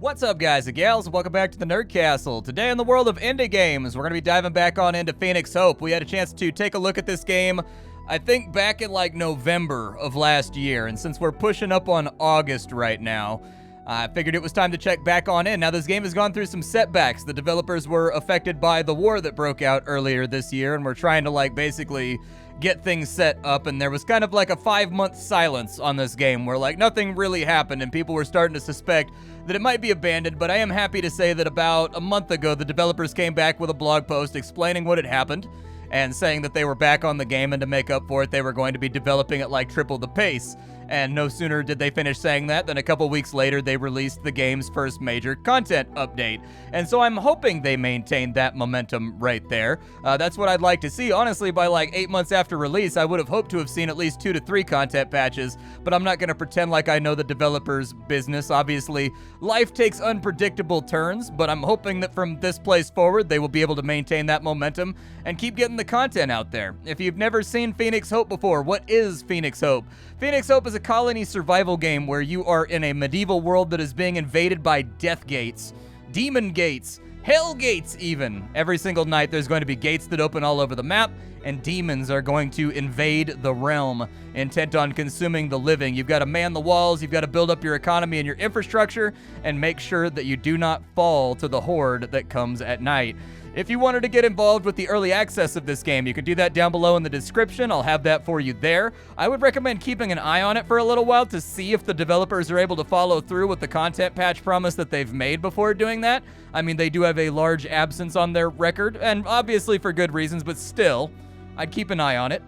What's up, guys and gals? Welcome back to the Nerd Castle. Today in the world of indie games, we're going to be diving back on into Phoenix Hope. We had a chance to take a look at this game, I think back in like November of last year, and since we're pushing up on August right now, I figured it was time to check back on in. Now, this game has gone through some setbacks. The developers were affected by the war that broke out earlier this year, and we're trying to basically get things set up, and there was kind of like a 5-month silence on this game where nothing really happened and people were starting to suspect that it might be abandoned. But I am happy to say that about a month ago, the developers came back with a blog post explaining what had happened and saying that they were back on the game, and to make up for it, they were going to be developing at triple the pace. And no sooner did they finish saying that than a couple weeks later, they released the game's first major content update. And so I'm hoping they maintain that momentum right there. That's what I'd like to see. Honestly, by 8 months after release, I would have hoped to have seen at least 2 to 3 content patches, but I'm not going to pretend like I know the developer's business. Obviously, life takes unpredictable turns, but I'm hoping that from this place forward, they will be able to maintain that momentum and keep getting the content out there. If you've never seen Phoenix Hope before, what is Phoenix Hope? Phoenix Hope is a colony survival game where you are in a medieval world that is being invaded by death gates, demon gates, hell gates even. Every single night there's going to be gates that open all over the map, and demons are going to invade the realm, intent on consuming the living. You've got to man the walls, you've got to build up your economy and your infrastructure, and make sure that you do not fall to the horde that comes at night. If you wanted to get involved with the early access of this game, you can do that down below in the description. I'll have that for you there. I would recommend keeping an eye on it for a little while to see if the developers are able to follow through with the content patch promise that they've made before doing that. I mean, they do have a large absence on their record, and obviously for good reasons, but still, I'd keep an eye on it.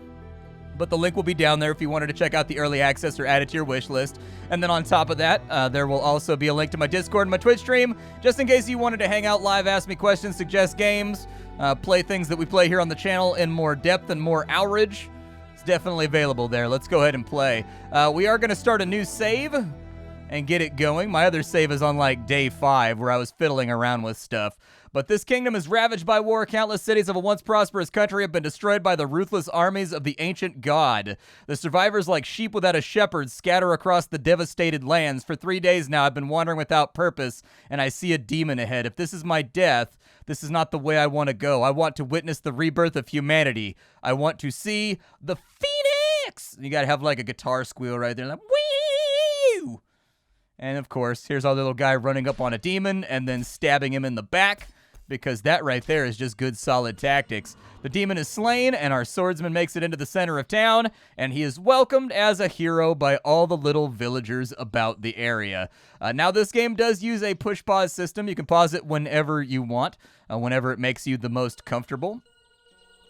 But the link will be down there if you wanted to check out the early access or add it to your wish list. And then on top of that, there will also be a link to my Discord and my Twitch stream, just in case you wanted to hang out live, ask me questions, suggest games, play things that we play here on the channel in more depth and more hourage. It's definitely available there. Let's go ahead and play. We are going to start a new save and get it going. My other save is on day 5, where I was fiddling around with stuff. But this kingdom is ravaged by war. Countless cities of a once prosperous country have been destroyed by the ruthless armies of the ancient god. The survivors, like sheep without a shepherd, scatter across the devastated lands. For 3 days now, I've been wandering without purpose, and I see a demon ahead. If this is my death, this is not the way I want to go. I want to witness the rebirth of humanity. I want to see the phoenix. You gotta have a guitar squeal right there, wee! And of course, here's our little guy running up on a demon and then stabbing him in the back, because that right there is just good, solid tactics. The demon is slain, and our swordsman makes it into the center of town, and he is welcomed as a hero by all the little villagers about the area. Now, this game does use a push-pause system. You can pause it whenever you want, whenever it makes you the most comfortable.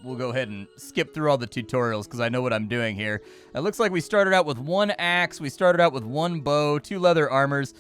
We'll go ahead and skip through all the tutorials because I know what I'm doing here. It looks like we started out with 1 axe, we started out with 1 bow, 2 leather armors.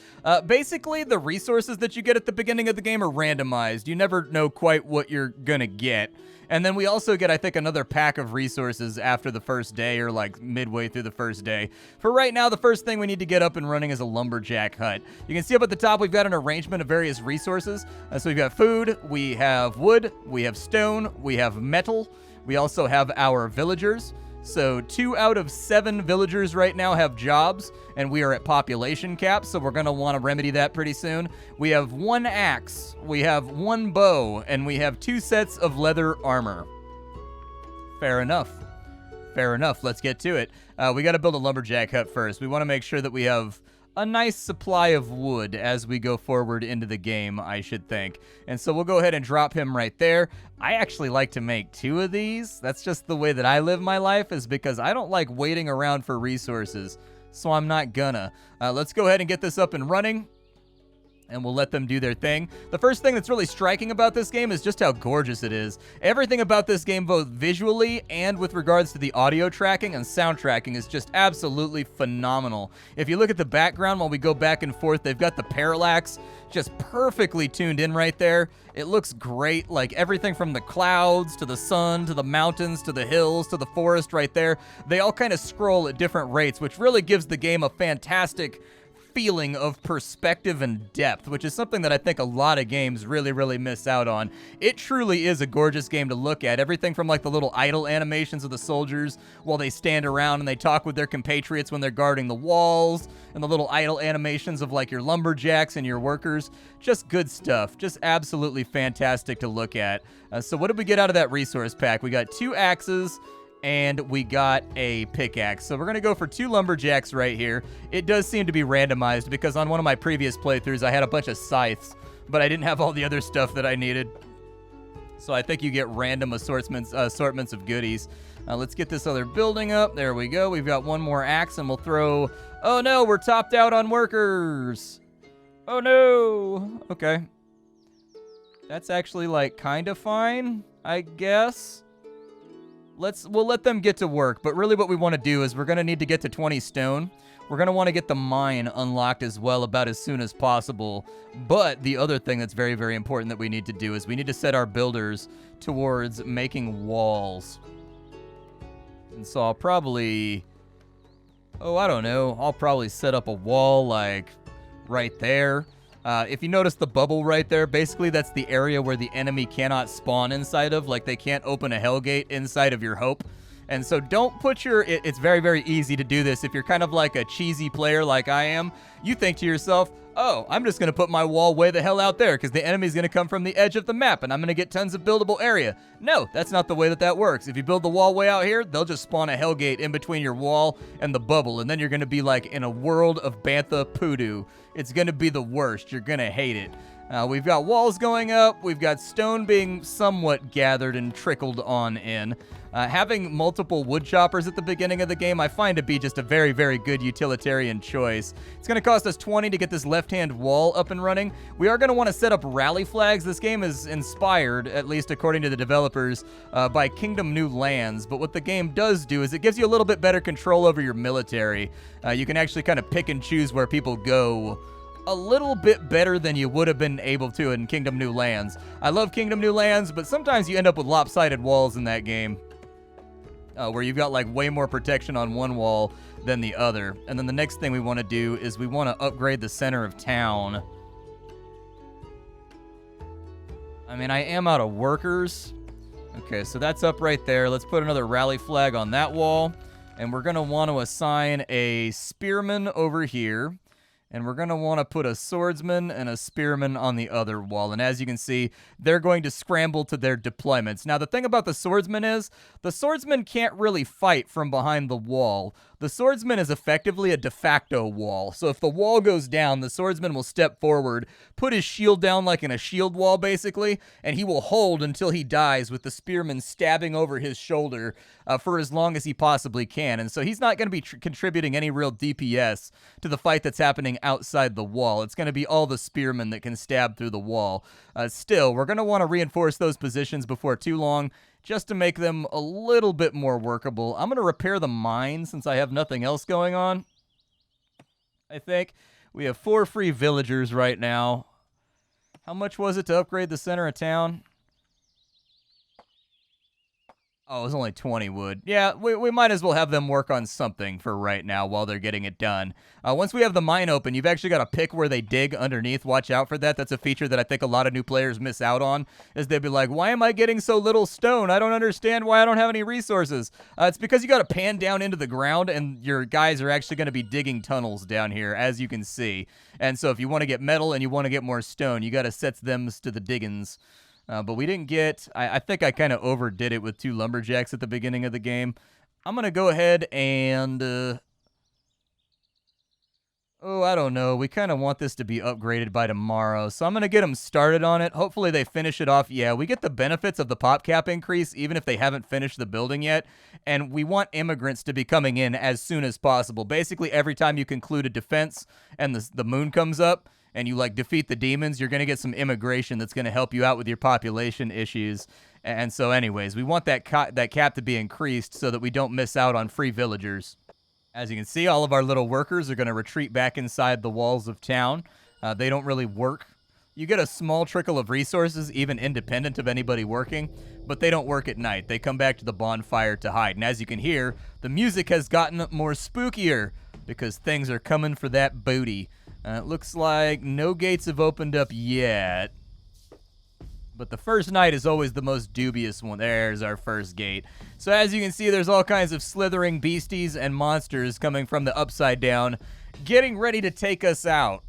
Basically, the resources that you get at the beginning of the game are randomized. You never know quite what you're gonna get. And then we also get, I think, another pack of resources after the first day, or midway through the first day. For right now, the first thing we need to get up and running is a Lumberjack Hut. You can see up at the top, we've got an arrangement of various resources. So we've got food, we have wood, we have stone, we have metal. We also have our villagers. So 2 out of 7 villagers right now have jobs, and we are at population cap, so we're going to want to remedy that pretty soon. We have 1 axe, we have 1 bow, and we have 2 sets of leather armor. Fair enough. Fair enough. Let's get to it. We got to build a lumberjack hut first. We want to make sure that we have a nice supply of wood as we go forward into the game, I should think. And so we'll go ahead and drop him right there. I actually like to make 2 of these. That's just the way that I live my life, is because I don't like waiting around for resources, so I'm not gonna. Let's go ahead and get this up and running, and we'll let them do their thing. The first thing that's really striking about this game is just how gorgeous it is. Everything about this game, both visually and with regards to the audio tracking and sound tracking, is just absolutely phenomenal. If you look at the background while we go back and forth, they've got the parallax just perfectly tuned in right there. It looks great, everything from the clouds to the sun to the mountains to the hills to the forest right there. They all kind of scroll at different rates, which really gives the game a fantastic feeling of perspective and depth, which is something that I think a lot of games really miss out on. It truly is a gorgeous game to look at. Everything from like the little idle animations of the soldiers while they stand around and they talk with their compatriots when they're guarding the walls, and the little idle animations of like your lumberjacks and your workers. Just good stuff. Just absolutely fantastic to look at. So what did we get out of that resource pack? We got 2 axes, and we got a pickaxe. So we're going to go for 2 lumberjacks right here. It does seem to be randomized because on one of my previous playthroughs, I had a bunch of scythes, but I didn't have all the other stuff that I needed. So I think you get random assortments of goodies. Let's get this other building up. There we go. We've got 1 more axe, and we'll throw... Oh, no, we're topped out on workers. Oh, no. Okay. That's actually, like, kind of fine, I guess. We'll let them get to work, but really what we want to do is we're going to need to get to 20 stone. We're going to want to get the mine unlocked as well about as soon as possible. But the other thing that's very important that we need to do is we need to set our builders towards making walls. And so I'll probably... Oh, I don't know. I'll probably set up a wall, like, right there. If you notice the bubble right there, basically that's the area where the enemy cannot spawn inside of. Like, they can't open a hellgate inside of your hope. And so don't put your... It's very easy to do this. If you're kind of like a cheesy player like I am, you think to yourself, oh, I'm just going to put my wall way the hell out there because the enemy's going to come from the edge of the map and I'm going to get tons of buildable area. No, that's not the way that works. If you build the wall way out here, they'll just spawn a hellgate in between your wall and the bubble, and then you're going to be like in a world of bantha poodoo. It's going to be the worst. You're going to hate it. We've got walls going up. We've got stone being somewhat gathered and trickled on in. Having multiple wood choppers at the beginning of the game, I find to be just a very good utilitarian choice. It's going to cost us 20 to get this left-hand wall up and running. We are going to want to set up rally flags. This game is inspired, at least according to the developers, by Kingdom New Lands. But what the game does do is it gives you a little bit better control over your military. You can actually kind of pick and choose where people go a little bit better than you would have been able to in Kingdom New Lands. I love Kingdom New Lands, but sometimes you end up with lopsided walls in that game. Where you've got like way more protection on one wall than the other. And then the next thing we want to do is we want to upgrade the center of town. I mean, I am out of workers. Okay, so that's up right there. Let's put another rally flag on that wall. And we're going to want to assign a spearman over here. And we're going to want to put a swordsman and a spearman on the other wall. And as you can see, they're going to scramble to their deployments. Now, the thing about the swordsman is, the swordsman can't really fight from behind the wall. The swordsman is effectively a de facto wall. So if the wall goes down, the swordsman will step forward, put his shield down like in a shield wall, basically, and he will hold until he dies with the spearman stabbing over his shoulder for as long as he possibly can. And so he's not going to be contributing any real DPS to the fight that's happening outside the wall. It's going to be all the spearmen that can stab through the wall. Still, we're going to want to reinforce those positions before too long, just to make them a little bit more workable. I'm going to repair the mine since I have nothing else going on. I think we have 4 free villagers right now. How much was it to upgrade the center of town? Oh, it was only 20 wood. Yeah, we might as well have them work on something for right now while they're getting it done. Once we have the mine open, you've actually got to pick where they dig underneath. Watch out for that. That's a feature that I think a lot of new players miss out on, is they'd be like, why am I getting so little stone? I don't understand why I don't have any resources. It's because you got to pan down into the ground, and your guys are actually going to be digging tunnels down here, as you can see. And so if you want to get metal and you want to get more stone, you got to set them to the diggins. But we didn't get... I think I kind of overdid it with 2 lumberjacks at the beginning of the game. I'm going to go ahead and... oh, I don't know. We kind of want this to be upgraded by tomorrow. So I'm going to get them started on it. Hopefully they finish it off. Yeah, we get the benefits of the pop cap increase even if they haven't finished the building yet. And we want immigrants to be coming in as soon as possible. Basically, every time you conclude a defense and the moon comes up, and you, like, defeat the demons, you're going to get some immigration that's going to help you out with your population issues. And so, anyways, we want that cap to be increased so that we don't miss out on free villagers. As you can see, all of our little workers are going to retreat back inside the walls of town. They don't really work. You get a small trickle of resources, even independent of anybody working, but they don't work at night. They come back to the bonfire to hide. And as you can hear, the music has gotten more spookier because things are coming for that booty. It looks like no gates have opened up yet. But the first night is always the most dubious one. There's our first gate. So as you can see, there's all kinds of slithering beasties and monsters coming from the upside down, getting ready to take us out.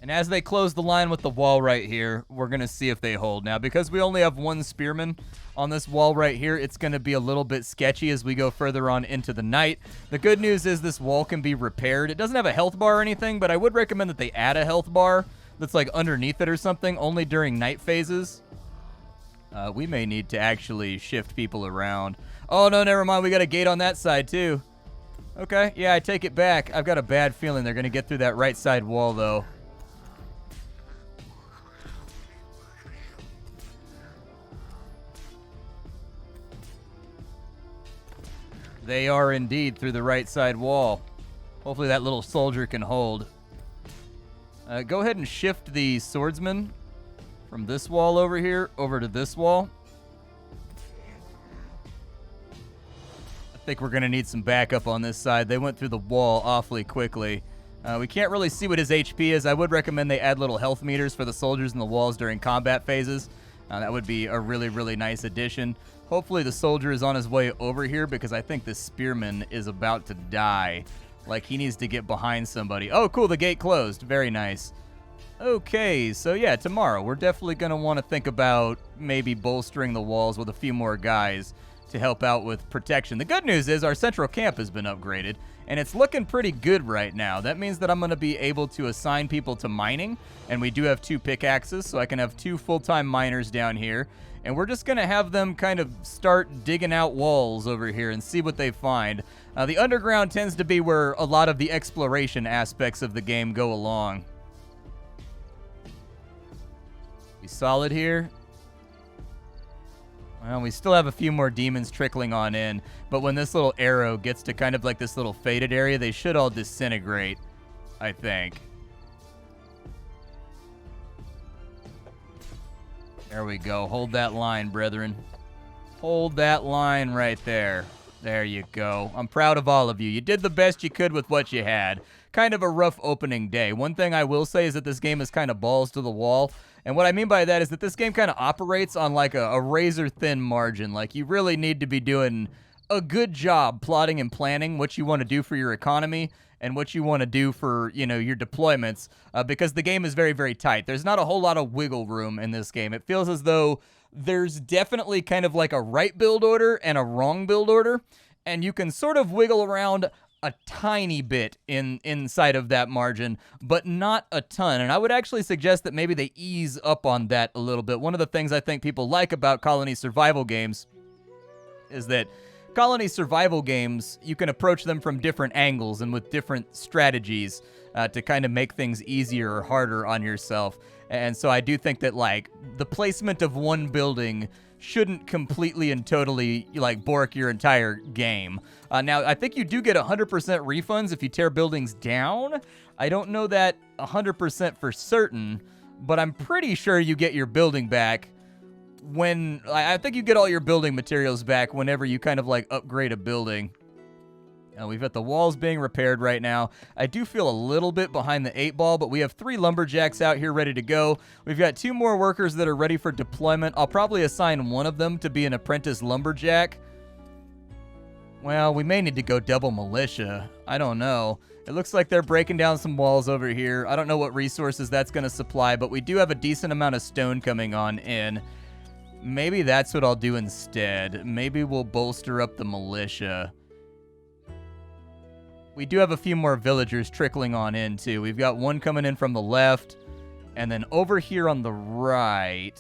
And as they close the line with the wall right here, we're going to see if they hold. Now, because we only have one spearman on this wall right here, it's going to be a little bit sketchy as we go further on into the night. The good news is this wall can be repaired. It doesn't have a health bar or anything, but I would recommend that they add a health bar that's like underneath it or something, only during night phases. We may need to actually shift people around. Oh, no, never mind. We got a gate on that side, too. Okay, yeah, I take it back. I've got a bad feeling they're going to get through that right side wall, though. They are indeed through the right side wall. Hopefully that little soldier can hold. Go ahead and shift the swordsman from this wall over here over to this wall. I think we're going to need some backup on this side. They went through the wall awfully quickly. We can't really see what his HP is. I would recommend they add little health meters for the soldiers in the walls during combat phases. That would be a really, really nice addition. Hopefully the soldier is on his way over here because I think the spearman is about to die. Like he needs to get behind somebody. Oh, cool. The gate closed. Very nice. Okay, so yeah, tomorrow we're definitely going to want to think about maybe bolstering the walls with a few more guys to help out with protection. The good news is our central camp has been upgraded, and it's looking pretty good right now. That means that I'm going to be able to assign people to mining, and we do have 2 pickaxes, so I can have 2 full-time miners down here. And we're just going to have them kind of start digging out walls over here and see what they find. The underground tends to be where a lot of the exploration aspects of the game go along. We solid here? Well, we still have a few more demons trickling on in, but when this little arrow gets to kind of like this little faded area, they should all disintegrate, I think. There we go. Hold that line, brethren. Hold that line right there. There you go. I'm proud of all of you. You did the best you could with what you had. Kind of a rough opening day. One thing I will say is that this game is kind of balls to the wall. And what I mean by that is that this game kind of operates on like a razor-thin margin. Like you really need to be doing a good job plotting and planning what you want to do for your economy and what you want to do for, you know, your deployments, because the game is very, very tight. There's not a whole lot of wiggle room in this game. It feels as though there's definitely kind of like a right build order and a wrong build order, and you can sort of wiggle around a tiny bit inside of that margin, but not a ton. And I would actually suggest that maybe they ease up on that a little bit. One of the things I think people like about colony survival games is that colony survival games, you can approach them from different angles and with different strategies to kind of make things easier or harder on yourself. And so I do think that, like, the placement of one building shouldn't completely and totally, like, bork your entire game. Now, I think you do get 100% refunds if you tear buildings down. I don't know that 100% for certain, but I'm pretty sure you get your building back when, I think you get all your building materials back whenever you kind of like upgrade a building. We've got the walls being repaired right now. I do feel a little bit behind the 8 ball, but we have 3 lumberjacks out here ready to go. We've got 2 more workers that are ready for deployment. I'll probably assign one of them to be an apprentice lumberjack. Well, we may need to go double militia. I don't know. It looks like they're breaking down some walls over here. I don't know what resources that's going to supply, but we do have a decent amount of stone coming on in. Maybe that's what I'll do instead. Maybe we'll bolster up the militia. We do have a few more villagers trickling on in, too. We've got one coming in from the left, and then over here on the right...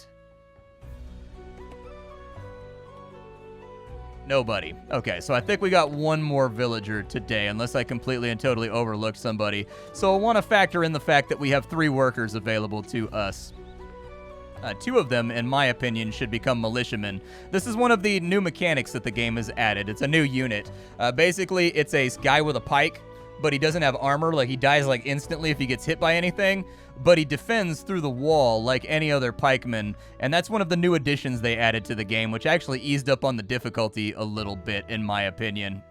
Nobody. Okay, so I think we got one more villager today, unless I completely and totally overlooked somebody. So I want to factor in the fact that we have 3 workers available to us. 2 of them, in my opinion, should become militiamen. This is one of the new mechanics that the game has added. It's a new unit. Basically, it's a guy with a pike but he doesn't have armor. Like, he dies, like, instantly if he gets hit by anything, but he defends through the wall like any other pikeman, and that's one of the new additions they added to the game, which actually eased up on the difficulty a little bit, in my opinion.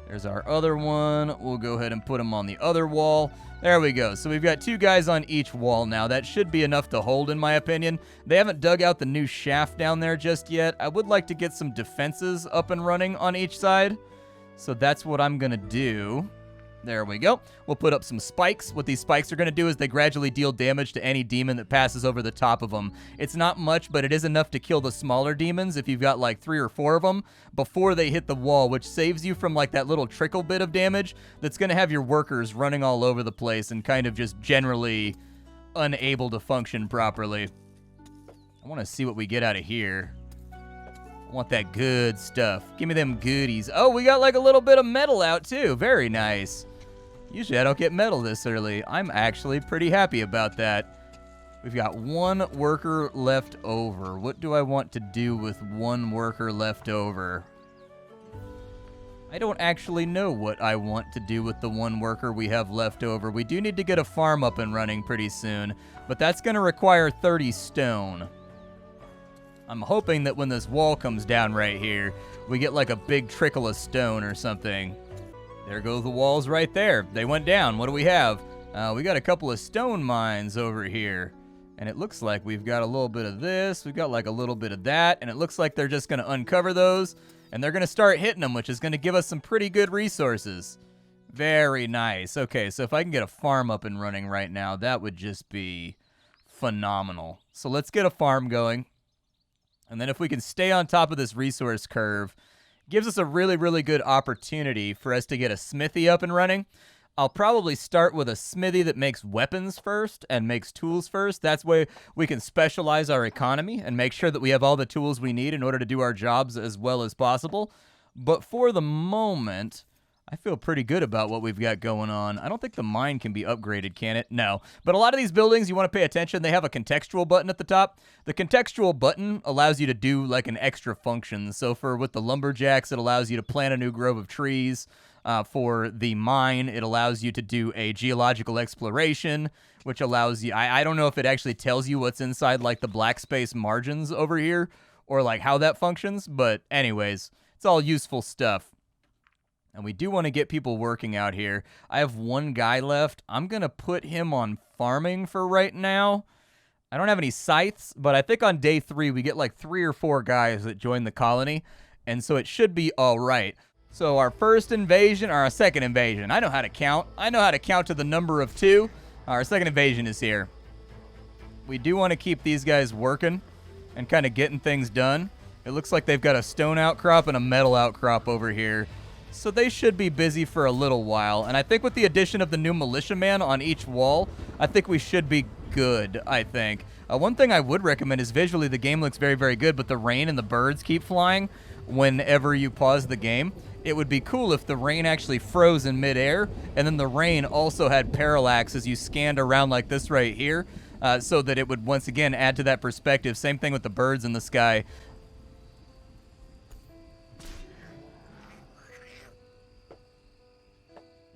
There's our other one. We'll go ahead and put him on the other wall. There we go. So we've got 2 guys on each wall now. That should be enough to hold, in my opinion. They haven't dug out the new shaft down there just yet. I would like to get some defenses up and running on each side. So that's what I'm going to do. There we go. We'll put up some spikes. What these spikes are going to do is they gradually deal damage to any demon that passes over the top of them. It's not much, but it is enough to kill the smaller demons if you've got like 3 or 4 of them before they hit the wall, which saves you from like that little trickle bit of damage that's going to have your workers running all over the place and kind of just generally unable to function properly. I want to see what we get out of here. I want that good stuff. Give me them goodies. Oh, we got like a little bit of metal out too. Very nice. Usually I don't get metal this early. I'm actually pretty happy about that. We've got 1 worker left over. What do I want to do with 1 worker left over? I don't actually know what I want to do with the 1 worker we have left over. We do need to get a farm up and running pretty soon, but that's going to require 30 stone. I'm hoping that when this wall comes down right here, we get like a big trickle of stone or something. There go the walls right there. They went down. What do we have? We got a couple of stone mines over here. And it looks like we've got a little bit of this. We've got like a little bit of that. And it looks like they're just going to uncover those. And they're going to start hitting them, which is going to give us some pretty good resources. Very nice. Okay, so if I can get a farm up and running right now, that would just be phenomenal. So let's get a farm going. And then if we can stay on top of this resource curve, gives us a really, really good opportunity for us to get a smithy up and running. I'll probably start with a smithy that makes weapons first and makes tools first. That's where we can specialize our economy and make sure that we have all the tools we need in order to do our jobs as well as possible. But for the moment, I feel pretty good about what we've got going on. I don't think the mine can be upgraded, can it? No. But a lot of these buildings, you want to pay attention. They have a contextual button at the top. The contextual button allows you to do like an extra function. So with the lumberjacks, it allows you to plant a new grove of trees. For the mine, it allows you to do a geological exploration, which allows you... I don't know if it actually tells you what's inside like the black space margins over here or like how that functions. But anyways, it's all useful stuff. And we do want to get people working out here. I have 1 guy left. I'm going to put him on farming for right now. I don't have any scythes, but I think on day 3, we get like 3 or 4 guys that join the colony. And so it should be all right. So our first invasion, or our second invasion. I know how to count. I know how to count to the number of 2. Our second invasion is here. We do want to keep these guys working and kind of getting things done. It looks like they've got a stone outcrop and a metal outcrop over here. So they should be busy for a little while. And I think with the addition of the new militiaman on each wall, I think we should be good, I think. One thing I would recommend is visually the game looks very, very good, but the rain and the birds keep flying whenever you pause the game. It would be cool if the rain actually froze in midair, and then the rain also had parallax as you scanned around like this right here, so that it would once again add to that perspective. Same thing with the birds in the sky.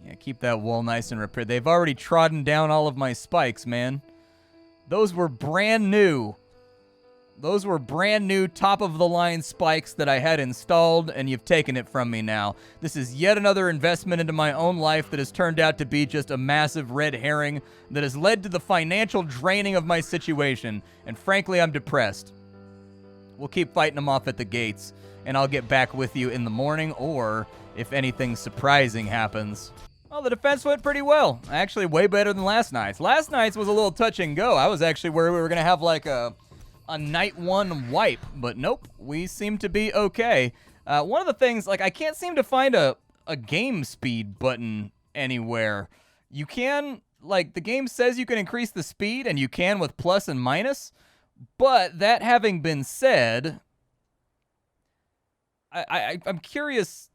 Yeah, keep that wall nice and repaired. They've already trodden down all of my spikes, man. Those were brand new. Those were brand new top-of-the-line spikes that I had installed, and you've taken it from me now. This is yet another investment into my own life that has turned out to be just a massive red herring that has led to the financial draining of my situation, and frankly, I'm depressed. We'll keep fighting them off at the gates, and I'll get back with you in the morning, or if anything surprising happens. Well, the defense went pretty well. Actually, way better than last night's. Last night's was a little touch and go. I was actually worried we were going to have like a night 1 wipe, but nope, we seem to be okay. One of the things, like, I can't seem to find a game speed button anywhere. You can, like, the game says you can increase the speed, and you can with plus and minus, but that having been said, I'm curious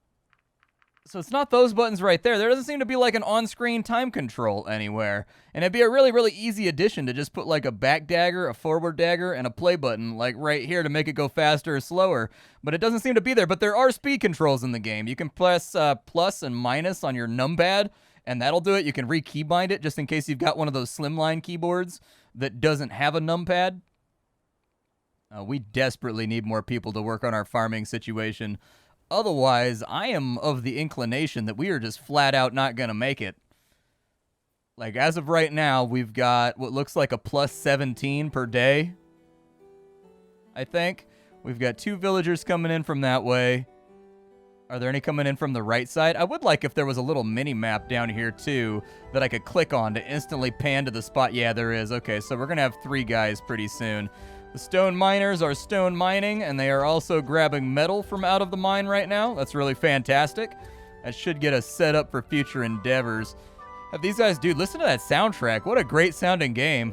So it's not those buttons right there. There doesn't seem to be like an on-screen time control anywhere. And it'd be a really, really easy addition to just put like a back dagger, a forward dagger, and a play button like right here to make it go faster or slower. But it doesn't seem to be there. But there are speed controls in the game. You can press plus and minus on your numpad, and that'll do it. You can re-keybind it just in case you've got one of those slimline keyboards that doesn't have a numpad. We desperately need more people to work on our farming situation. Otherwise, I am of the inclination that we are just flat out not going to make it. Like, as of right now, we've got what looks like a plus 17 per day, I think. We've got 2 villagers coming in from that way. Are there any coming in from the right side? I would like if there was a little mini-map down here, too, that I could click on to instantly pan to the spot. Yeah, there is. Okay, so we're going to have 3 guys pretty soon. The stone miners are stone mining, and they are also grabbing metal from out of the mine right now. That's really fantastic. That should get us set up for future endeavors. Have these guys, dude, listen to that soundtrack. What a great sounding game.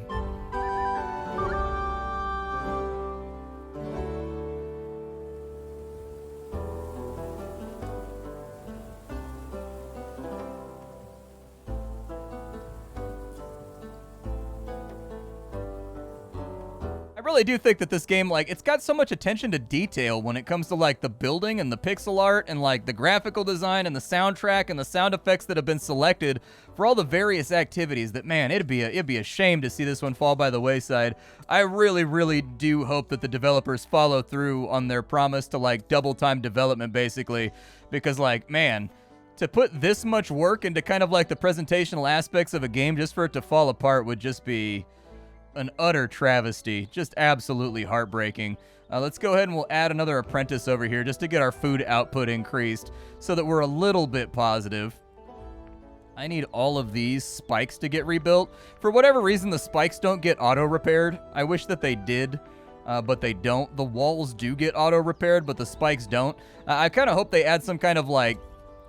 I really do think that this game, like, it's got so much attention to detail when it comes to, like, the building and the pixel art and, like, the graphical design and the soundtrack and the sound effects that have been selected for all the various activities that, man, it'd be a shame to see this one fall by the wayside. I really, really do hope that the developers follow through on their promise to, like, double-time development, basically, because, like, man, to put this much work into kind of, like, the presentational aspects of a game just for it to fall apart would just be an utter travesty. Just absolutely heartbreaking. Let's go ahead and we'll add another apprentice over here just to get our food output increased so that we're a little bit positive. I need all of these spikes to get rebuilt. For whatever reason, the spikes don't get auto-repaired. I wish that they did, but they don't. The walls do get auto-repaired, but the spikes don't. I kind of hope they add some kind of, like,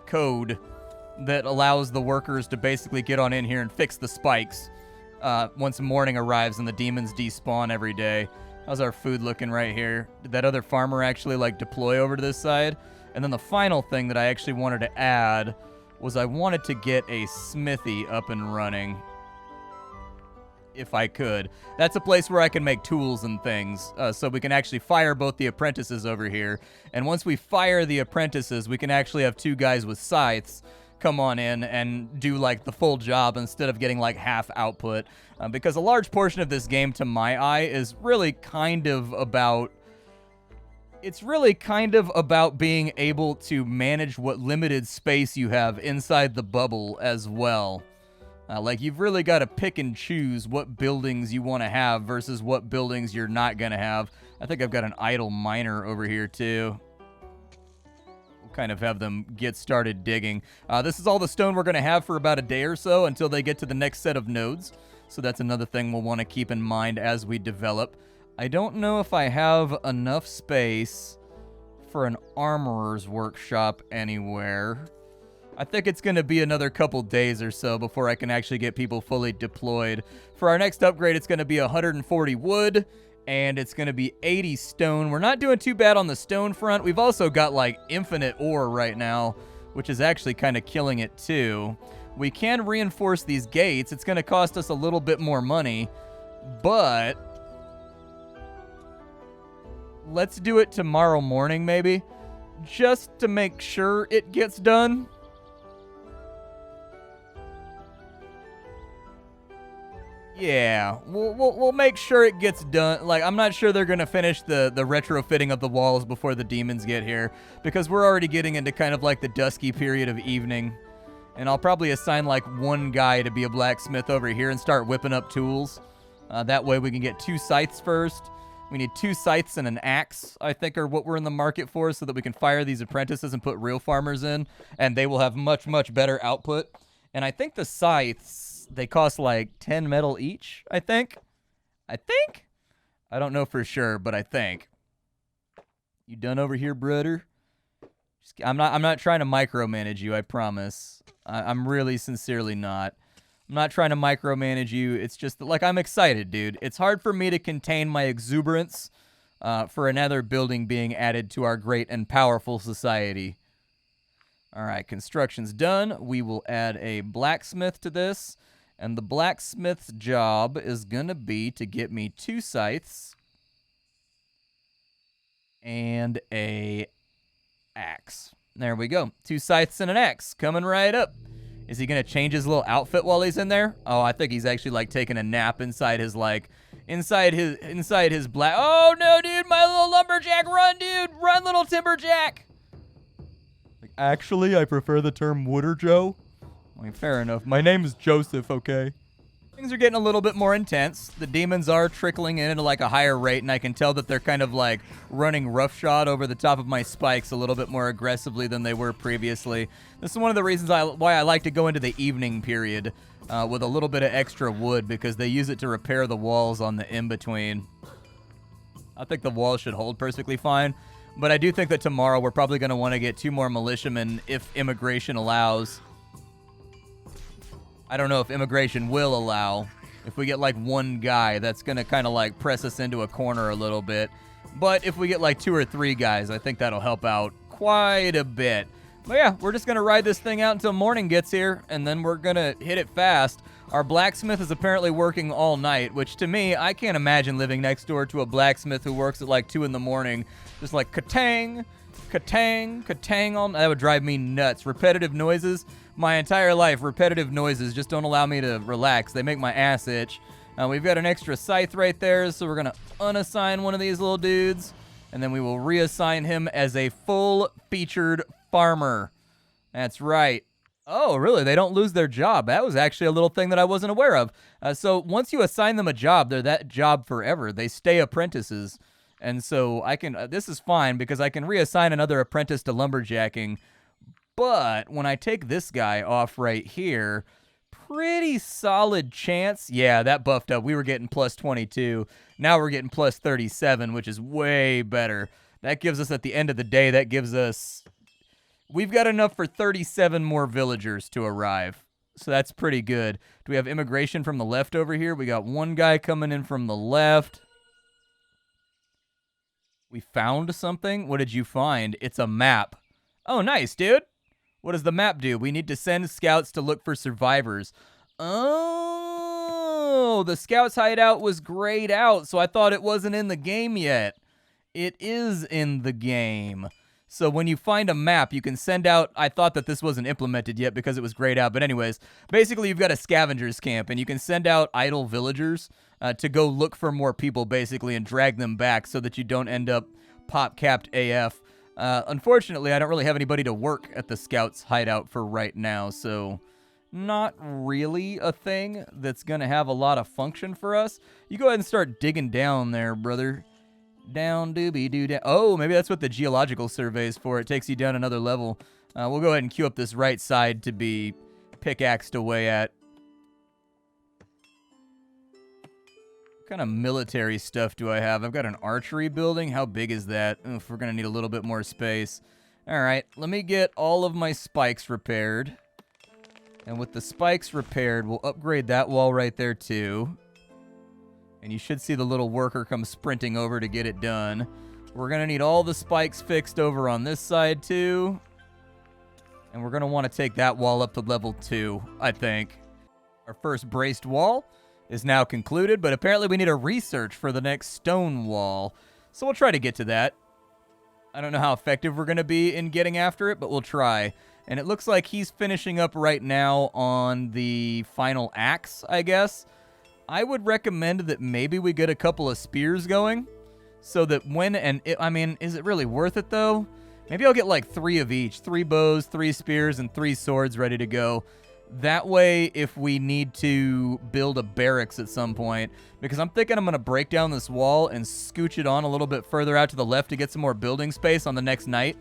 code that allows the workers to basically get on in here and fix the spikes once morning arrives and the demons despawn every day. How's our food looking right here? Did that other farmer actually, like, deploy over to this side? And then the final thing that I actually wanted to add was I wanted to get a smithy up and running, if I could. That's a place where I can make tools and things, so we can actually fire both the apprentices over here. And once we fire the apprentices, we can actually have 2 guys with scythes come on in and do, like, the full job instead of getting, like, half output. Because a large portion of this game, to my eye, is really kind of about... It's really kind of about being able to manage what limited space you have inside the bubble as well. Like, you've really got to pick and choose what buildings you want to have versus what buildings you're not going to have. I think I've got an idle miner over here, too. Kind of have them get started digging. This is all the stone we're going to have for about a day or so until they get to the next set of nodes. So that's another thing we'll want to keep in mind as we develop. I don't know if I have enough space for an armorer's workshop anywhere. I think it's going to be another couple days or so before I can actually get people fully deployed. For our next upgrade, it's going to be 140 wood. And it's going to be 80 stone. We're not doing too bad on the stone front. We've also got, like, infinite ore right now, which is actually kind of killing it, too. We can reinforce these gates. It's going to cost us a little bit more money, but let's do it tomorrow morning, maybe, just to make sure it gets done. Yeah, we'll make sure it gets done. Like, I'm not sure they're going to finish the retrofitting of the walls before the demons get here, because we're already getting into kind of like the dusky period of evening. And I'll probably assign, like, 1 guy to be a blacksmith over here and start whipping up tools. That way we can get 2 scythes first. We need 2 scythes and an axe, I think, are what we're in the market for, so that we can fire these apprentices and put real farmers in, and they will have much, much better output. And I think the scythes... they cost like 10 metal each, I think. I don't know for sure, but I think. You done over here, brother? I'm not trying to micromanage you, I promise. I'm really sincerely not. I'm not trying to micromanage you. It's just that, like, I'm excited, dude. It's hard for me to contain my exuberance for another building being added to our great and powerful society. All right, construction's done. We will add a blacksmith to this. And the blacksmith's job is going to be to get me 2 scythes and a axe. There we go. 2 scythes and an axe coming right up. Is he going to change his little outfit while he's in there? Oh, I think he's actually like taking a nap inside his inside his black. Oh no, dude, my little lumberjack, run, dude. Run, little timberjack. Like, actually, I prefer the term Wooder Joe. Like, fair enough. My name is Joseph, okay? Things are getting a little bit more intense. The demons are trickling in at like a higher rate, and I can tell that they're kind of like running roughshod over the top of my spikes a little bit more aggressively than they were previously. This is one of the reasons why I like to go into the evening period with a little bit of extra wood, because they use it to repair the walls on the in-between. I think the walls should hold perfectly fine, but I do think that tomorrow we're probably going to want to get 2 more militiamen if immigration allows. I don't know if immigration will allow. If we get like 1 guy, that's going to kind of like press us into a corner a little bit. But if we get like 2 or 3 guys, I think that'll help out quite a bit. But yeah, we're just going to ride this thing out until morning gets here, and then we're going to hit it fast. Our blacksmith is apparently working all night, which to me, I can't imagine living next door to a blacksmith who works at like 2 in the morning. Just like ka-tang, ka-tang, ka-tang. That would drive me nuts. Repetitive noises. My entire life, repetitive noises just don't allow me to relax. They make my ass itch. We've got an extra scythe right there, so we're going to unassign one of these little dudes, and then we will reassign him as a full-featured farmer. That's right. Oh, really? They don't lose their job. That was actually a little thing that I wasn't aware of. So once you assign them a job, they're that job forever. They stay apprentices. And so I can, this is fine because I can reassign another apprentice to lumberjacking. But when I take this guy off right here, pretty solid chance. Yeah, that buffed up. We were getting plus 22. Now we're getting plus 37, which is way better. That gives us, at the end of the day, that gives us, we've got enough for 37 more villagers to arrive. So that's pretty good. Do we have immigration from the left over here? We got 1 guy coming in from the left. We found something. What did you find? It's a map. Oh, nice, dude. What does the map do? We need to send scouts to look for survivors. Oh, the scouts hideout was grayed out, so I thought it wasn't in the game yet. It is in the game. So when you find a map, you can send out, I thought that this wasn't implemented yet because it was grayed out, but anyways, basically you've got a scavengers camp, and you can send out idle villagers to go look for more people, basically, and drag them back so that you don't end up pop-capped AF. Unfortunately, I don't really have anybody to work at the scouts hideout for right now, so not really a thing that's going to have a lot of function for us. You go ahead and start digging down there, brother. Down, doobie-doo, down. Oh, maybe that's what the geological survey is for. It takes you down another level. We'll go ahead and queue up this right side to be pickaxed away at. What kind of military stuff do I have? I've got an archery building. How big is that? Oof, we're going to need a little bit more space. All right, let me get all of my spikes repaired. And with the spikes repaired, we'll upgrade that wall right there too. And you should see the little worker come sprinting over to get it done. We're going to need all the spikes fixed over on this side too. And we're going to want to take that wall up to level 2, I think. Our first braced wall is now concluded, but apparently we need a research for the next stone wall. So we'll try to get to that. I don't know how effective we're going to be in getting after it, but we'll try. And it looks like he's finishing up right now on the final axe, I guess. I would recommend that maybe we get a couple of spears going so that when, I mean, is it really worth it though? Maybe I'll get like 3 of each, 3 bows, 3 spears, and 3 swords ready to go. That way, if we need to build a barracks at some point, because I'm thinking I'm going to break down this wall and scooch it on a little bit further out to the left to get some more building space on the next night.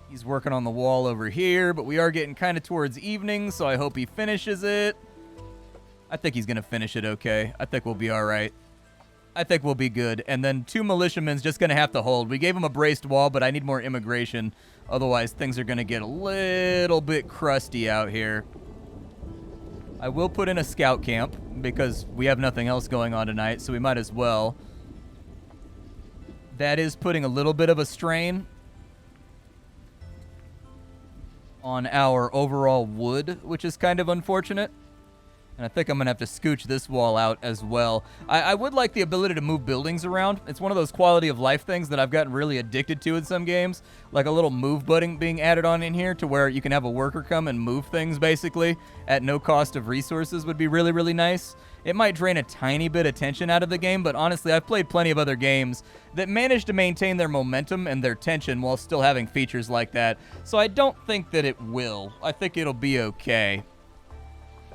He's working on the wall over here, but we are getting kind of towards evening, so I hope he finishes it. I think he's going to finish it okay. I think we'll be all right. I think we'll be good. And then 2 militiamen's just going to have to hold. We gave him a braced wall, but I need more immigration. Otherwise, things are going to get a little bit crusty out here. I will put in a scout camp because we have nothing else going on tonight, so we might as well. That is putting a little bit of a strain on our overall wood, which is kind of unfortunate. And I think I'm going to have to scooch this wall out as well. I would like the ability to move buildings around. It's one of those quality of life things that I've gotten really addicted to in some games. Like a little move button being added on in here to where you can have a worker come and move things basically at no cost of resources would be really, really nice. It might drain a tiny bit of tension out of the game, but honestly, I've played plenty of other games that manage to maintain their momentum and their tension while still having features like that. So I don't think that it will. I think it'll be okay.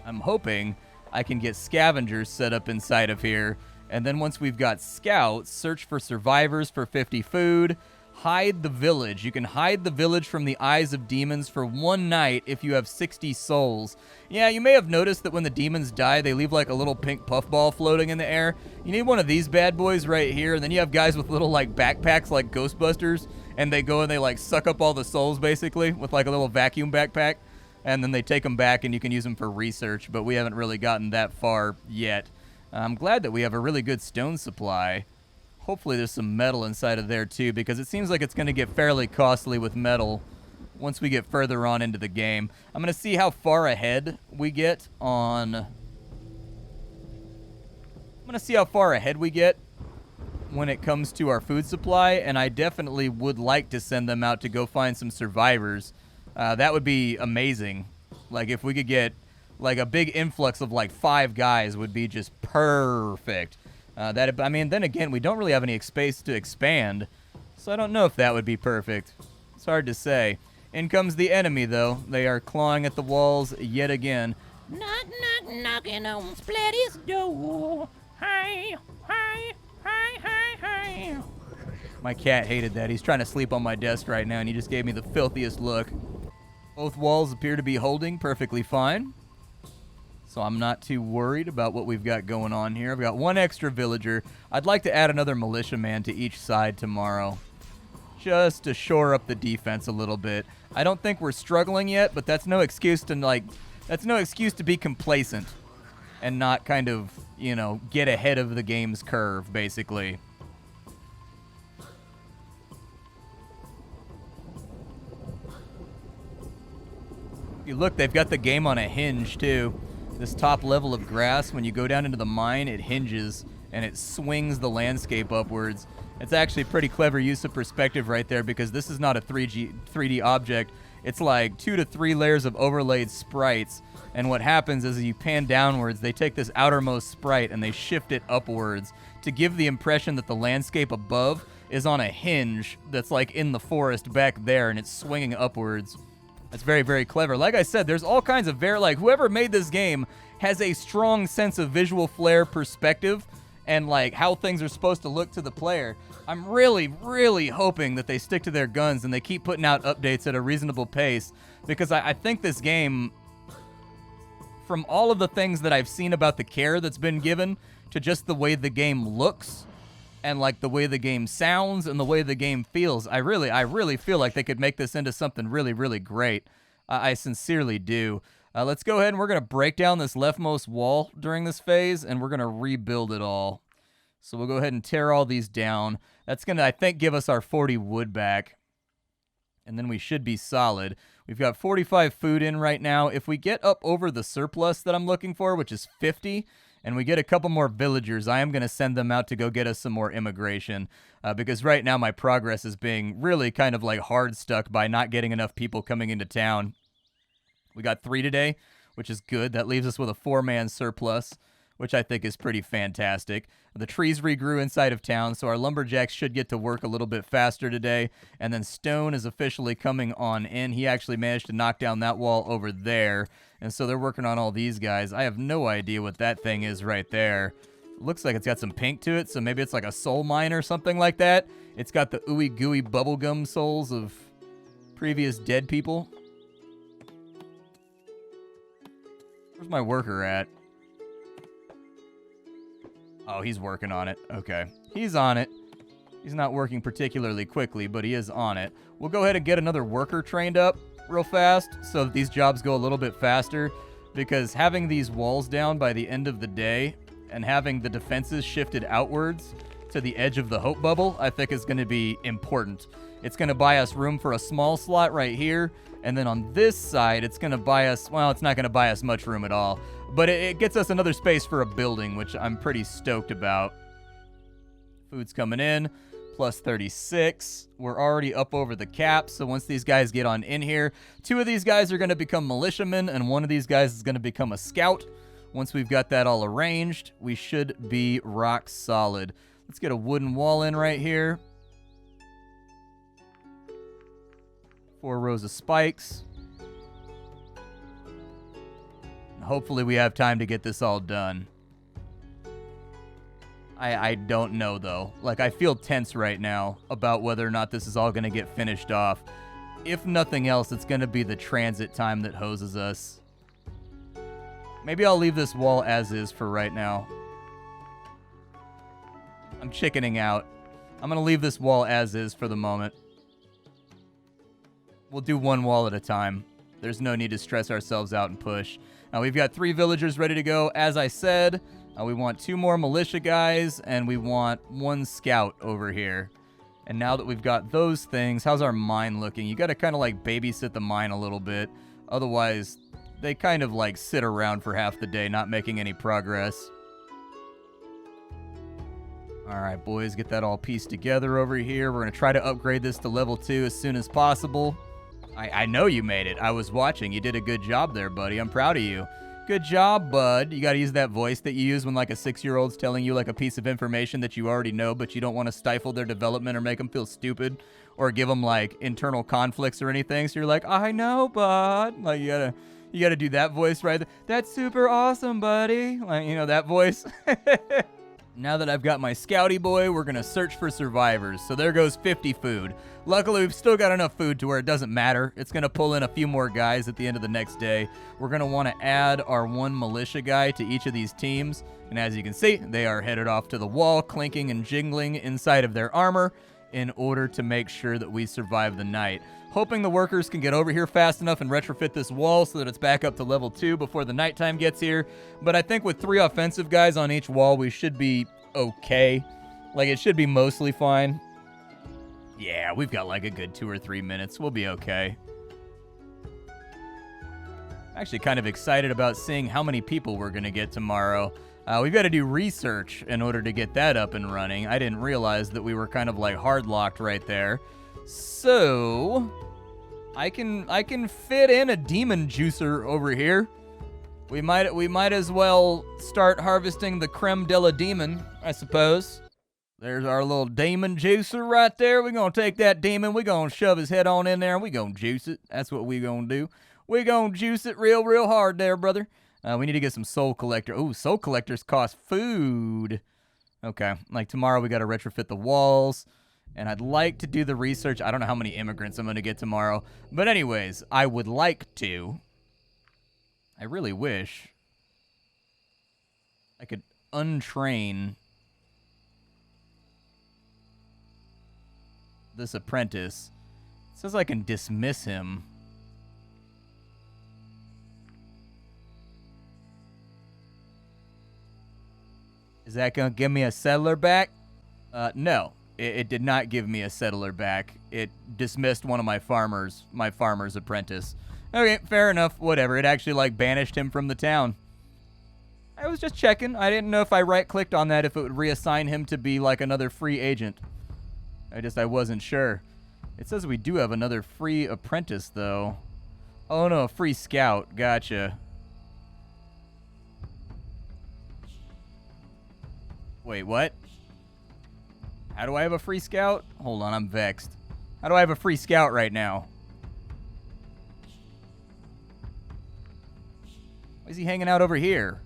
I'm hoping I can get scavengers set up inside of here. And then once we've got scouts, search for survivors for 50 food. Hide the village. You can hide the village from the eyes of demons for 1 night if you have 60 souls. Yeah, you may have noticed that when the demons die, they leave like a little pink puffball floating in the air. You need one of these bad boys right here. And then you have guys with little like backpacks like Ghostbusters. And they go and they like suck up all the souls basically with like a little vacuum backpack. And then they take them back and you can use them for research, but we haven't really gotten that far yet. I'm glad that we have a really good stone supply. Hopefully there's some metal inside of there too, because it seems like it's going to get fairly costly with metal once we get further on into the game. I'm going to see how far ahead we get on... I'm going to see how far ahead we get when it comes to our food supply, and I definitely would like to send them out to go find some survivors. That would be amazing. Like, if we could get, like, a big influx of, like, 5 guys would be just perfect. I mean, then again, we don't really have any space to expand, so I don't know if that would be perfect. It's hard to say. In comes the enemy, though. They are clawing at the walls yet again. Knock, knock, knocking on Splatty's door. Hi, hi, hi, hi, hi. My cat hated that. He's trying to sleep on my desk right now, and he just gave me the filthiest look. Both walls appear to be holding perfectly fine, so I'm not too worried about what we've got going on here. I've got 1 extra villager. I'd like to add another militiaman to each side tomorrow, just to shore up the defense a little bit. I don't think we're struggling yet, but that's no excuse to be complacent and not kind of, you know, get ahead of the game's curve, basically. You look, they've got the game on a hinge too. This top level of grass, when you go down into the mine, it hinges and it swings the landscape upwards. It's actually a pretty clever use of perspective right there, because this is not a 3D object. It's like 2 to 3 layers of overlaid sprites, and what happens is as you pan downwards, they take this outermost sprite and they shift it upwards to give the impression that the landscape above is on a hinge that's like in the forest back there, and it's swinging upwards. That's very, very clever. Like I said, there's all kinds of whoever made this game has a strong sense of visual flair, perspective, and like how things are supposed to look to the player. I'm really, really hoping that they stick to their guns and they keep putting out updates at a reasonable pace, because I think this game, from all of the things that I've seen about the care that's been given to just the way the game looks and like the way the game sounds and the way the game feels, I really feel like they could make this into something really, really great. I sincerely do. Let's go ahead and we're going to break down this leftmost wall during this phase, and we're going to rebuild it all. So we'll go ahead and tear all these down. That's going to, I think, give us our 40 wood back. And then we should be solid. We've got 45 food in right now. If we get up over the surplus that I'm looking for, which is 50, and we get a couple more villagers, I am going to send them out to go get us some more immigration. Because right now my progress is being really kind of like hard stuck by not getting enough people coming into town. We got 3 today, which is good. That leaves us with a 4-man surplus, which I think is pretty fantastic. The trees regrew inside of town, so our lumberjacks should get to work a little bit faster today. And then Stone is officially coming on in. He actually managed to knock down that wall over there, and so they're working on all these guys. I have no idea what that thing is right there. Looks like it's got some pink to it, so maybe it's like a soul mine or something like that. It's got the ooey gooey bubblegum souls of previous dead people. Where's my worker at? Oh, he's working on it. Okay. He's on it. He's not working particularly quickly, but he is on it. We'll go ahead and get another worker trained up real fast so that these jobs go a little bit faster, because having these walls down by the end of the day and having the defenses shifted outwards to the edge of the hope bubble, I think is going to be important. It's going to buy us room for a small slot right here. And then on this side, it's going to buy us, well, it's not going to buy us much room at all. But it gets us another space for a building, which I'm pretty stoked about. Food's coming in, plus 36. We're already up over the cap, so once these guys get on in here, 2 of these guys are going to become militiamen, and 1 of these guys is going to become a scout. Once we've got that all arranged, we should be rock solid. Let's get a wooden wall in right here. 4 rows of spikes. Hopefully we have time to get this all done. I don't know, though. Like, I feel tense right now about whether or not this is all going to get finished off. If nothing else, it's going to be the transit time that hoses us. Maybe I'll leave this wall as is for right now. I'm chickening out. I'm going to leave this wall as is for the moment. We'll do 1 wall at a time. There's no need to stress ourselves out and push. Now, we've got 3 villagers ready to go. As I said, we want 2 more militia guys, and we want 1 scout over here. And now that we've got those things, how's our mine looking? You got to kind of like babysit the mine a little bit. Otherwise, they kind of like sit around for half the day, not making any progress. All right, boys, get that all pieced together over here. We're going to try to upgrade this to level 2 as soon as possible. I know you made it. I was watching. You did a good job there, buddy. I'm proud of you. Good job, bud. You got to use that voice that you use when like a 6-year-old's telling you like a piece of information that you already know, but you don't want to stifle their development or make them feel stupid or give them like internal conflicts or anything. So you're like, I know, bud. Like you gotta do that voice right there. That's super awesome, buddy. Like, you know, that voice. Now that I've got my scouty boy, we're going to search for survivors. So there goes 50 food. Luckily, we've still got enough food to where it doesn't matter. It's going to pull in a few more guys at the end of the next day. We're going to want to add our 1 militia guy to each of these teams. And as you can see, they are headed off to the wall, clinking and jingling inside of their armor in order to make sure that we survive the night. Hoping the workers can get over here fast enough and retrofit this wall so that it's back up to level 2 before the nighttime gets here. But I think with 3 offensive guys on each wall, we should be okay. Like, it should be mostly fine. Yeah, we've got like a good 2 or 3 minutes. We'll be okay. I'm actually kind of excited about seeing how many people we're going to get tomorrow. We've got to do research in order to get that up and running. I didn't realize that we were kind of like hard locked right there. So I can fit in a demon juicer over here. We might as well start harvesting the creme de la demon, I suppose. There's our little demon juicer right there. We're going to take that demon. We're going to shove his head on in there, and we're going to juice it. That's what we're going to do. We're going to juice it real, real hard there, brother. We need to get some soul collector. Ooh, soul collectors cost food. Okay, like tomorrow we got to retrofit the walls. And I'd like to do the research. I don't know how many immigrants I'm going to get tomorrow. But anyways, I would like to. I really wish I could untrain this apprentice. It says I can dismiss him. Is that going to give me a settler back? No. It did not give me a settler back. It dismissed one of my farmer's apprentice. Okay, fair enough. Whatever. It actually, like, banished him from the town. I was just checking. I didn't know if I right-clicked on that if it would reassign him to be, like, another free agent. I wasn't sure. It says we do have another free apprentice, though. Oh, no, a free scout. Gotcha. Wait, what? How do I have a free scout? Hold on, I'm vexed. How do I have a free scout right now? Why is he hanging out over here?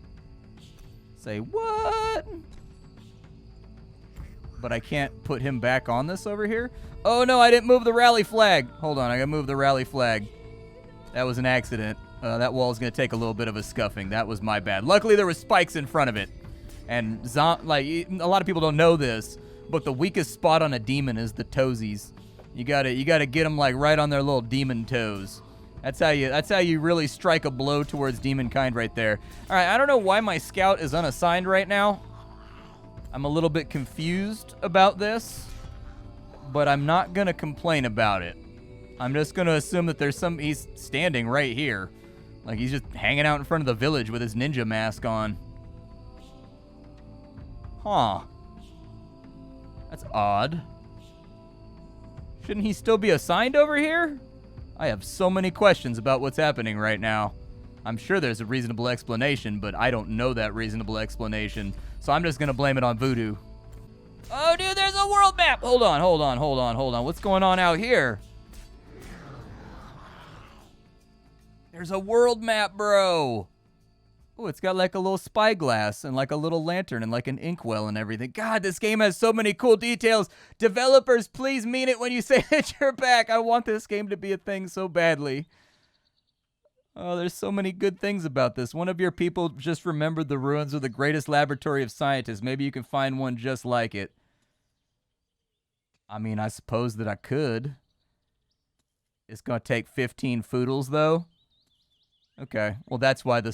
Say, what? But I can't put him back on this over here? Oh, no, I didn't move the rally flag. Hold on, I gotta move the rally flag. That was an accident. That wall is gonna take a little bit of a scuffing. That was my bad. Luckily, there were spikes in front of it. And, like, a lot of people don't know this, but the weakest spot on a demon is the toesies. You gotta get them like right on their little demon toes. That's how you really strike a blow towards demon kind right there. All right, I don't know why my scout is unassigned right now. I'm a little bit confused about this, but I'm not going to complain about it. I'm just going to assume that he's standing right here. Like he's just hanging out in front of the village with his ninja mask on. Huh. That's odd. Shouldn't he still be assigned over here? I have so many questions about what's happening right now. I'm sure there's a reasonable explanation, but I don't know that reasonable explanation. So I'm just going to blame it on voodoo. Oh, dude, there's a world map. Hold on. What's going on out here? There's a world map, bro. Oh, it's got like a little spyglass and like a little lantern and like an inkwell and everything. God, this game has so many cool details. Developers, please mean it when you say that you're back. I want this game to be a thing so badly. Oh, there's so many good things about this. One of your people just remembered the ruins of the greatest laboratory of scientists. Maybe you can find one just like it. I mean, I suppose that I could. It's going to take 15 foodles, though. Okay, well that's why the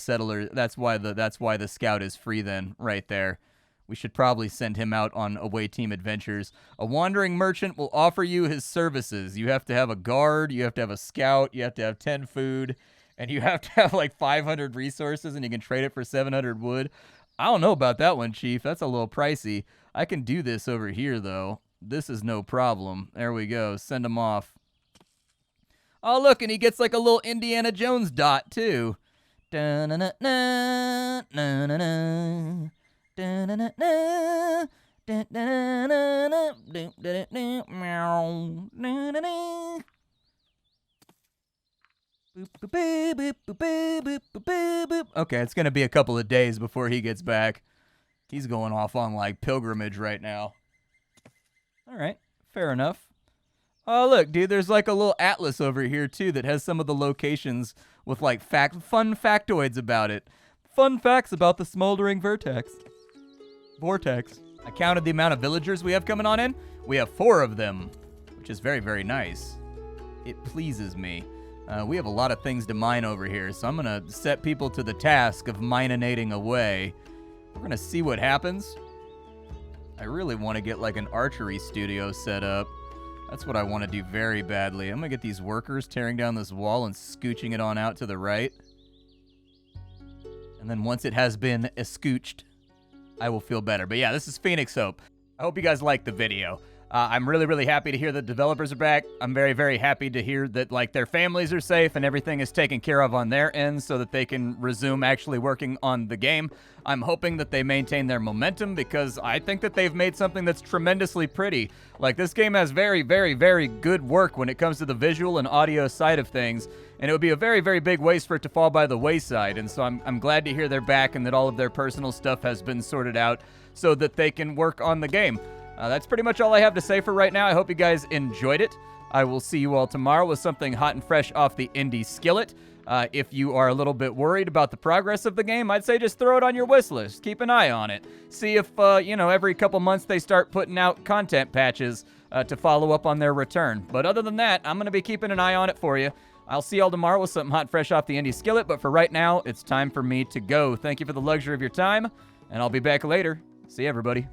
scout is free then, right there. We should probably send him out on away team adventures. A wandering merchant will offer you his services. You have to have a guard, you have to have a scout, you have to have 10 food, and you have to have like 500 resources, and you can trade it for 700 wood. I don't know about that one, Chief. That's a little pricey. I can do this over here, though. This is no problem. There we go. Send him off. Oh, look, and he gets like a little Indiana Jones dot, too. Da-na-na-na, na-na-na, da-na-na-na, da-na-na-na, da-na-na, meow, na-na-na. Okay, it's going to be a couple of days before he gets back. He's going off on, like, pilgrimage right now. All right, fair enough. Oh, look, dude, there's like a little atlas over here, too, that has some of the locations with, like, fun factoids about it. Fun facts about the smoldering vortex. I counted the amount of villagers we have coming on in. We have 4 of them, which is very, very nice. It pleases me. We have a lot of things to mine over here, so I'm going to set people to the task of mininating away. We're going to see what happens. I really want to get, like, an archery studio set up. That's what I want to do very badly. I'm going to get these workers tearing down this wall and scooching it on out to the right. And then once it has been scooched, I will feel better. But yeah, this is Phoenix Hope. I hope you guys liked the video. I'm really, really happy to hear that developers are back. I'm very, very happy to hear that like their families are safe and everything is taken care of on their end so that they can resume actually working on the game. I'm hoping that they maintain their momentum because I think that they've made something that's tremendously pretty. Like this game has very, very, very good work when it comes to the visual and audio side of things. And it would be a very, very big waste for it to fall by the wayside. And so I'm glad to hear they're back and that all of their personal stuff has been sorted out so that they can work on the game. That's pretty much all I have to say for right now. I hope you guys enjoyed it. I will see you all tomorrow with something hot and fresh off the indie skillet. If you are a little bit worried about the progress of the game, I'd say just throw it on your wish list. Keep an eye on it. See if, every couple months they start putting out content patches to follow up on their return. But other than that, I'm going to be keeping an eye on it for you. I'll see y'all tomorrow with something hot and fresh off the indie skillet. But for right now, it's time for me to go. Thank you for the luxury of your time, and I'll be back later. See you, everybody.